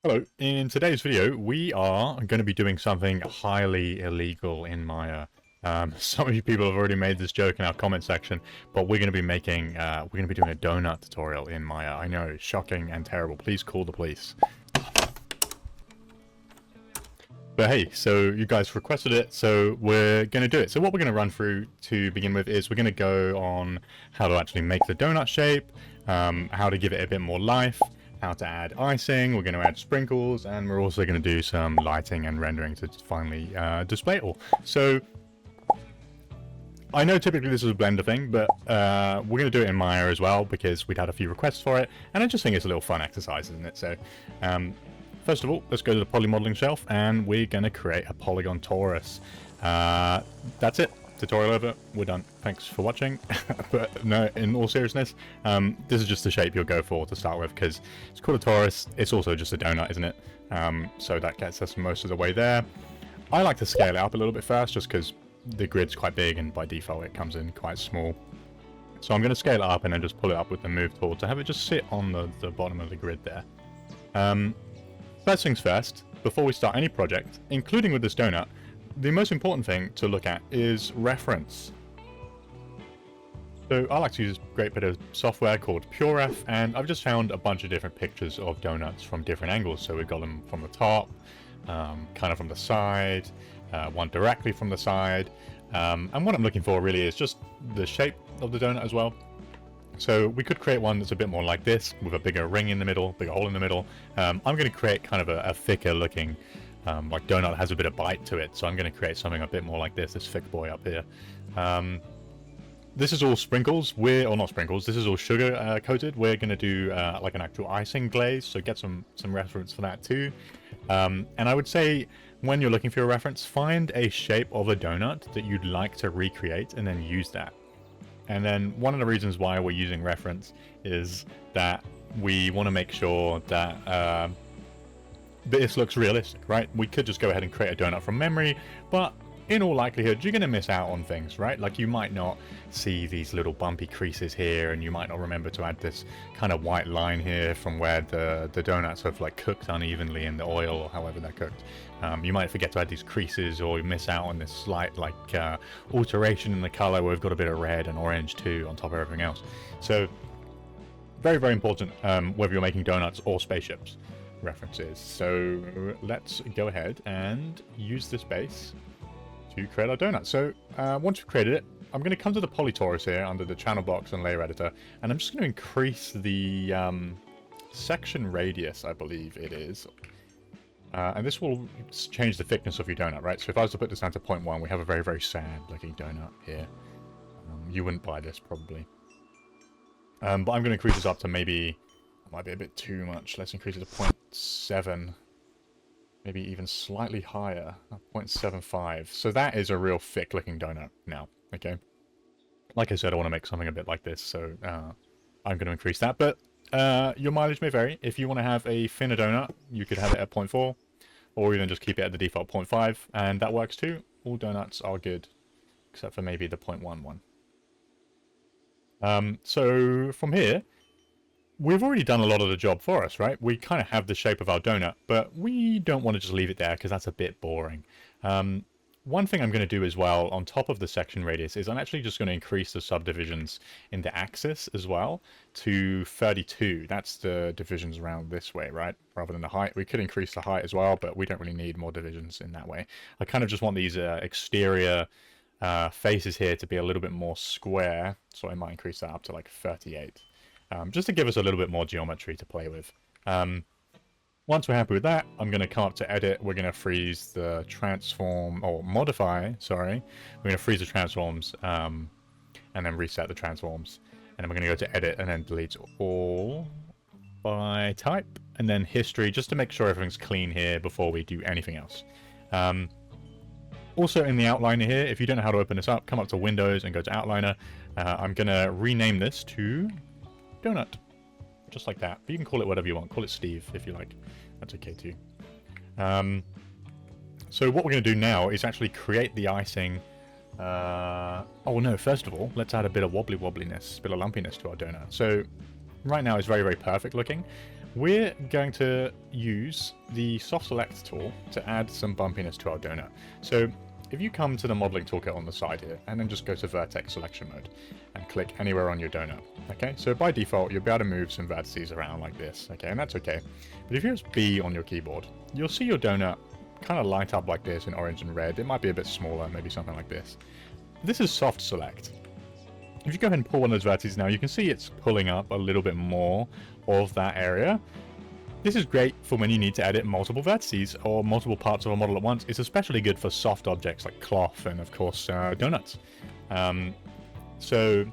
Hello, in today's video we are going to be doing something highly illegal in Maya. Some of you people have already made this joke in our comment section, but we're going to be making, we're going to be doing a donut tutorial in Maya. I know, shocking and terrible. Please call the police. But hey, so you guys requested it, so we're going to do it. So what we're going to run through to begin with is we're going to go on how to actually make the donut shape, how to give it a bit more life, how to add icing, we're going to add sprinkles, and we're also going to do some lighting and rendering to finally display it all. So I know typically this is a Blender thing, but we're going to do it in Maya as well because we'd had a few requests for it, and I just think it's a little fun exercise, isn't it? So first of all, let's go to the poly modeling shelf, and we're going to create a polygon torus. That's it. Tutorial over. We're done. Thanks for watching. But no, in all seriousness, this is just the shape you'll go for to start with because it's called a torus. It's also just a donut, isn't it? So that gets us most of the way there. I like to scale it up a little bit first just because the grid's quite big and by default it comes in quite small. So I'm going to scale it up and then just pull it up with the move tool to have it just sit on the bottom of the grid there. First things first, before we start any project, including with this donut, the most important thing to look at is reference. So I like to use a great bit of software called PureRef, and I've just found a bunch of different pictures of donuts from different angles. So we've got them from the top, kind of from the side, one directly from the side. And what I'm looking for really is just the shape of the donut as well. So we could create one that's a bit more like this, with a bigger ring in the middle, bigger hole in the middle. I'm going to create kind of a thicker looking like donut that has a bit of bite to it, so I'm going to create something a bit more like this thick boy up here. This is all sprinkles, or not sprinkles, this is all sugar coated. We're going to do like an actual icing glaze, so get some reference for that too. And I would say when you're looking for a reference, find a shape of a donut that you'd like to recreate and then use that. And then one of the reasons why we're using reference is that we want to make sure that this looks realistic, right? We could just go ahead and create a donut from memory, but in all likelihood, you're going to miss out on things, right? Like you might not see these little bumpy creases here, and you might not remember to add this kind of white line here from where the donuts have like cooked unevenly in the oil or however they're cooked. You might forget to add these creases, or you miss out on this slight like alteration in the color where we've got a bit of red and orange too on top of everything else. So very, very important whether you're making donuts or spaceships. References. So let's go ahead and use this base to create our donut. So once we've created it, I'm going to come to the polytorus here under the channel box and layer editor, and I'm just going to increase the section radius, I believe it is. And this will change the thickness of your donut, right? So if I was to put this down to 0.1, we have a very, very sad looking donut here. You wouldn't buy this probably. But I'm going to increase this up to maybe, might be a bit too much. Let's increase it to 0.7. Maybe even slightly higher. 0.75. So that is a real thick looking donut now. Okay. Like I said, I want to make something a bit like this. So I'm going to increase that. But your mileage may vary. If you want to have a thinner donut, you could have it at 0.4. Or even just keep it at the default 0.5. And that works too. All donuts are good. Except for maybe the 0.1 one. So from here, we've already done a lot of the job for us, right? We kind of have the shape of our donut, but we don't want to just leave it there because that's a bit boring. One thing I'm going to do as well on top of the section radius is I'm actually just going to increase the subdivisions in the axis as well to 32. That's the divisions around this way, right? Rather than the height. We could increase the height as well, but we don't really need more divisions in that way. I kind of just want these exterior faces here to be a little bit more square, so I might increase that up to like 38. Just to give us a little bit more geometry to play with. Once we're happy with that, I'm going to come up to edit. We're going to freeze the transform, or modify, sorry. We're going to freeze the transforms and then reset the transforms. And then we're going to go to edit and then delete all by type. And then history, just to make sure everything's clean here before we do anything else. Also in the outliner here, if you don't know how to open this up, come up to Windows and go to Outliner. I'm going to rename this to donut, just like that. But you can call it whatever you want. Call it Steve if you like. That's okay too. So what we're going to do now is actually create the icing. Oh no, first of all, let's add a bit of wobbliness, a bit of lumpiness to our donut. So right now it's very, very perfect looking. we're going to use the soft select tool to add some bumpiness to our donut. So if you come to the modeling toolkit on the side here, and then just go to vertex selection mode, and click anywhere on your donut, okay? So by default, you'll be able to move some vertices around like this, okay? And that's okay. But if you use B on your keyboard, you'll see your donut kind of light up like this in orange and red. It might be a bit smaller, maybe something like this. This is soft select. If you go ahead and pull one of those vertices now, you can see it's pulling up a little bit more of that area. This is great for when you need to edit multiple vertices or multiple parts of a model at once. It's especially good for soft objects like cloth and, of course, donuts. So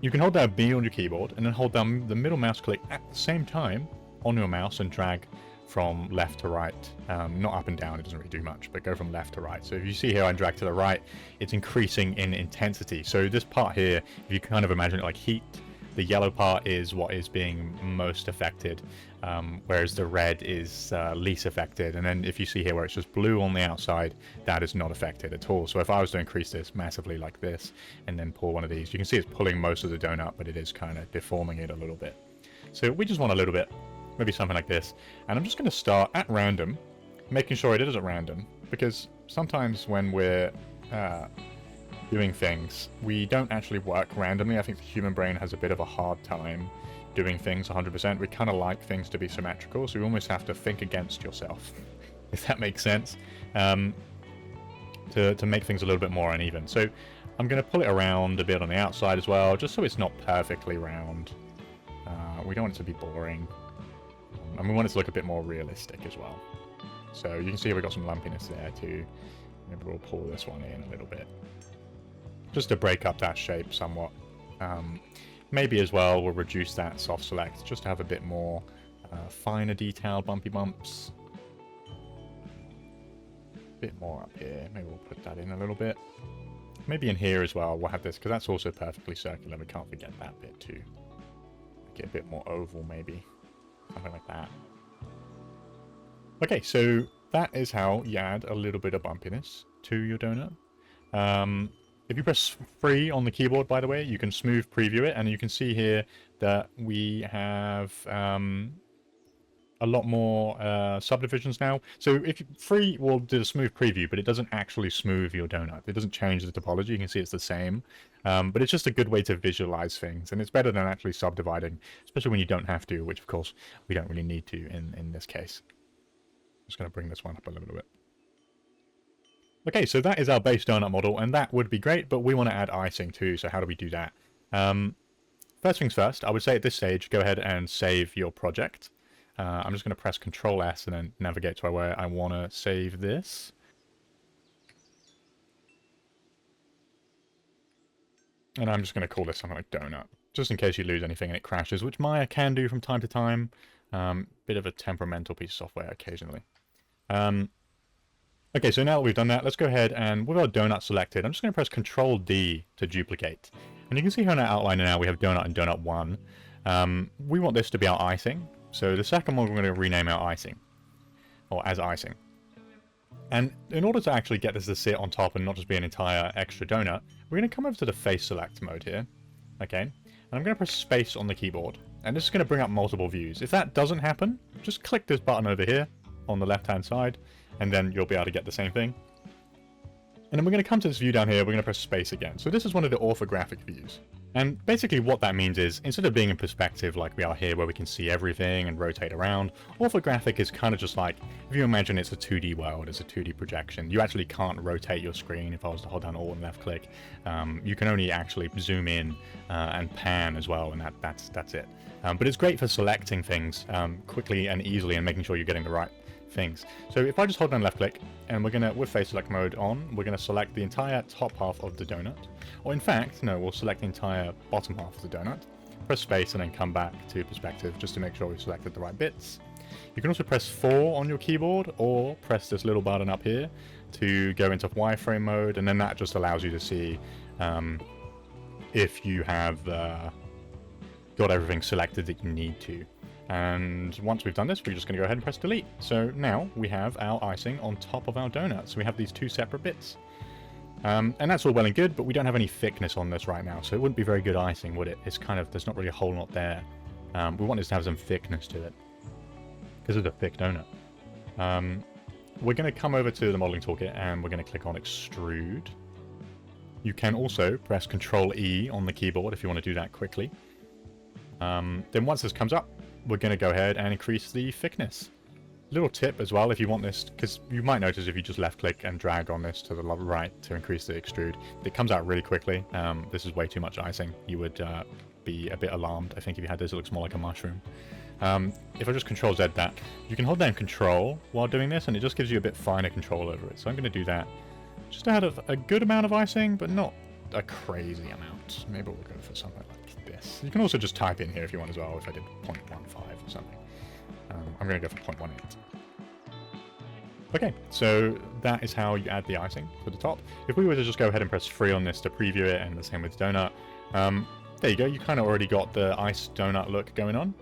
you can hold down B on your keyboard and then hold down the middle mouse click at the same time on your mouse and drag from left to right. Not up and down, it doesn't really do much, but go from left to right. So if you see here I drag to the right, it's increasing in intensity. So this part here, if you kind of imagine it like heat, the yellow part is what is being most affected, whereas the red is least affected. And then if you see here where it's just blue on the outside, that is not affected at all. So if I was to increase this massively like this, and then pull one of these, you can see it's pulling most of the donut, but it is kind of deforming it a little bit. So we just want a little bit, maybe something like this. And I'm just going to start at random, making sure it is at random, because sometimes when we're doing things, we don't actually work randomly. I think the human brain has a bit of a hard time doing things 100%. We kind of like things to be symmetrical, so you almost have to think against yourself, if that makes sense, to make things a little bit more uneven. So I'm going to pull it around a bit on the outside as well, just so it's not perfectly round. We don't want it to be boring, and we want it to look a bit more realistic as well. So you can see we've got some lumpiness there too. Maybe we'll pull this one in a little bit, just to break up that shape somewhat. Maybe as well we'll reduce that soft select just to have a bit more finer detailed bumpy bumps. A bit more up here, maybe we'll put that in a little bit. Maybe in here as well we'll have this, because that's also perfectly circular, we can't forget that bit too. Get a bit more oval maybe, something like that. Okay, so that is how you add a little bit of bumpiness to your donut. If you press free on the keyboard, by the way, you can smooth preview it, and you can see here that we have a lot more subdivisions now. So if free will do a smooth preview, but it doesn't actually smooth your donut. It doesn't change the topology. You can see it's the same, but it's just a good way to visualize things, and it's better than actually subdividing, especially when you don't have to, which of course we don't really need to in this case. I'm just going to bring this one up a little bit. Okay, so that is our base donut model, and that would be great, but we want to add icing too, so how do we do that? First things first, I would say at this stage, go ahead and save your project. I'm just going to press Control S and then navigate to where I want to save this. And I'm just going to call this something like donut, just in case you lose anything and it crashes, which Maya can do from time to time. Bit of a temperamental piece of software occasionally. Okay, so now that we've done that, let's go ahead and with our donut selected, I'm just going to press Control D to duplicate. And you can see here in our outline now we have donut and donut 1. We want this to be our icing. So the second one we're going to rename our icing, or as icing. And in order to actually get this to sit on top and not just be an entire extra donut, we're going to come over to the face select mode here. Okay, and I'm going to press space on the keyboard. And this is going to bring up multiple views. If that doesn't happen, just click this button over here on the left hand side, and then you'll be able to get the same thing. And then we're going to come to this view down here, we're going to press space again. So this is one of the orthographic views. And basically what that means is, instead of being in perspective like we are here where we can see everything and rotate around, orthographic is kind of just like, if you imagine it's a 2D world, it's a 2D projection. You actually can't rotate your screen. If I was to hold down Alt and left click, you can only actually zoom in and pan as well, and that's it. But it's great for selecting things quickly and easily and making sure you're getting the right things. So if I just hold down left click, and we're gonna, with face select mode on, we're gonna select the entire top half of the donut. Or in fact, no, we'll select the entire bottom half of the donut. Press space and then come back to perspective just to make sure we've selected the right bits. You can also press 4 on your keyboard, or press this little button up here to go into wireframe mode, and then that just allows you to see if you have got everything selected that you need to. And once we've done this, we're just going to go ahead and press delete. So now we have our icing on top of our donut. So we have these two separate bits. And that's all well and good, but we don't have any thickness on this right now. So it wouldn't be very good icing, would it? It's kind of, there's not really a whole lot there. We want this to have some thickness to it. because it's a thick donut. We're going to come over to the modeling toolkit and we're going to click on extrude. You can also press Control E on the keyboard if you want to do that quickly. Then once this comes up, we're going to go ahead and increase the thickness. Little tip as well, if you want this, because you might notice if you just left click and drag on this to the right to increase the extrude, it comes out really quickly. This is way too much icing. You would be a bit alarmed, I think, if you had this. It looks more like a mushroom. If I just Control Z that, you can hold down Control while doing this, and it just gives you a bit finer control over it. So I'm going to do that. Just to have a good amount of icing, but not a crazy amount. Maybe we'll go for something like this. You can also just type in here if you want as well, if I did 0.15 or something. I'm going to go for 0.18. Okay, so that is how you add the icing to the top. If we were to just go ahead and press 3 on this to preview it, and the same with donut, there you go, you kind of already got the ice donut look going on.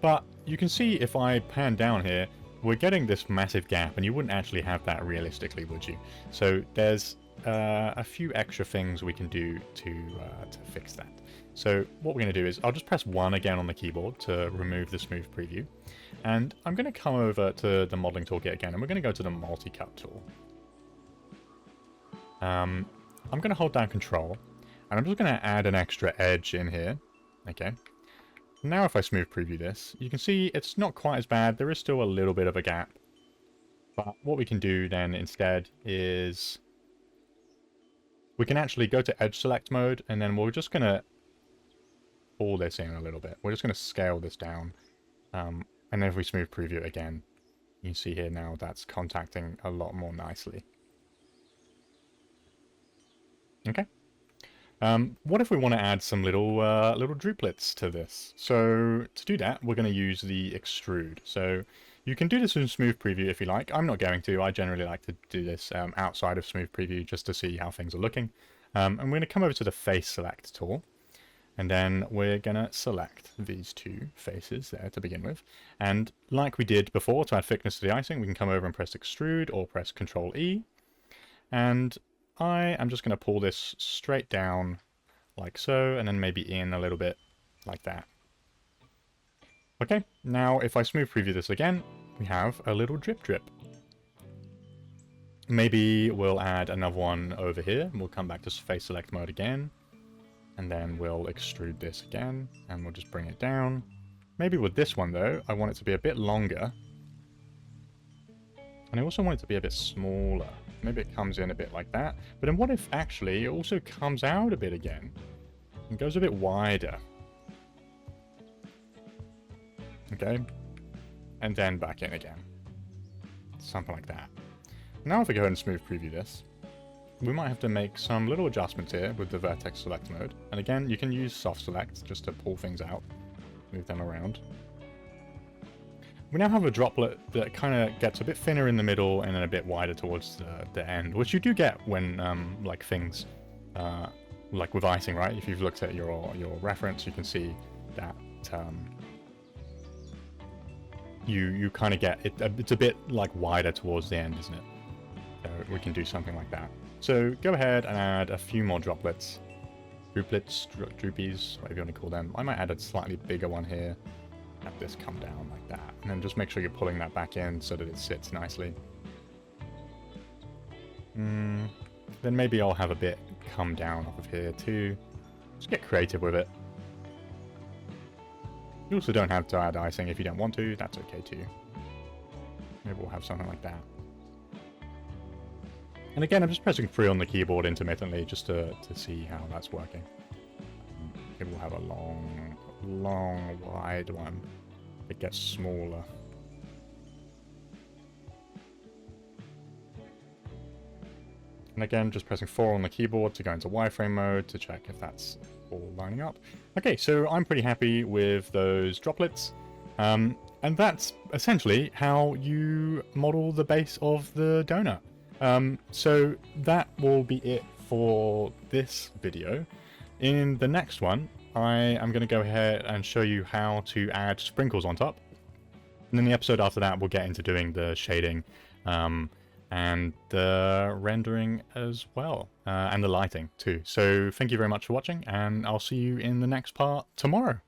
But you can see if I pan down here, we're getting this massive gap, and you wouldn't actually have that realistically, would you? So there's a few extra things we can do to fix that. So what we're going to do is I'll just press 1 again on the keyboard to remove the smooth preview. And I'm going to come over to the modeling toolkit again, and we're going to go to the multi-cut tool. I'm going to hold down Control, and I'm just going to add an extra edge in here. Okay. Now if I smooth preview this, you can see it's not quite as bad. There is still a little bit of a gap. But what we can do then instead is we can actually go to edge select mode, and then we're just going to pull this in a little bit. We're just going to scale this down. And then if we smooth preview it again, you can see here now that's contacting a lot more nicely. Okay. What if we want to add some little droplets to this? So to do that, we're going to use the extrude. So you can do this in smooth preview if you like. I'm not going to. I generally like to do this outside of smooth preview just to see how things are looking. And we're going to come over to the face select tool. And then we're going to select these two faces there to begin with. And like we did before to add thickness to the icing, we can come over and press extrude or press Control E. And I am just going to pull this straight down like so, and then maybe in a little bit like that. Okay, now if I smooth preview this again, we have a little drip drip. Maybe we'll add another one over here. We'll come back to face select mode again. And then we'll extrude this again, and we'll just bring it down. Maybe with this one, though, I want it to be a bit longer. And I also want it to be a bit smaller. Maybe it comes in a bit like that. But then what if, actually, it also comes out a bit again? And goes a bit wider. Okay. And then back in again. Something like that. Now if I go ahead and smooth preview this, we might have to make some little adjustments here with the vertex select mode. And again, you can use soft select just to pull things out, move them around. We now have a droplet that kind of gets a bit thinner in the middle and then a bit wider towards the end, which you do get when like things like with icing, right? If you've looked at your reference, you can see that you kind of get it. It's a bit like wider towards the end, isn't it? So we can do something like that. So go ahead and add a few more droplets. Droopies, whatever you want to call them. I might add a slightly bigger one here. Have this come down like that. And then just make sure you're pulling that back in so that it sits nicely. Then maybe I'll have a bit come down off of here too. Just get creative with it. You also don't have to add icing if you don't want to. That's okay too. Maybe we'll have something like that. And again, I'm just pressing 3 on the keyboard intermittently just to see how that's working. Maybe we'll have a long, wide one. It gets smaller. And again, just pressing 4 on the keyboard to go into wireframe mode to check if that's all lining up. Okay, so I'm pretty happy with those droplets. And that's essentially how you model the base of the donut. So that will be it for this video. In the next one, I am going to go ahead and show you how to add sprinkles on top. And then the episode after that, we'll get into doing the shading and the rendering as well, and the lighting too. So thank you very much for watching, and I'll see you in the next part tomorrow.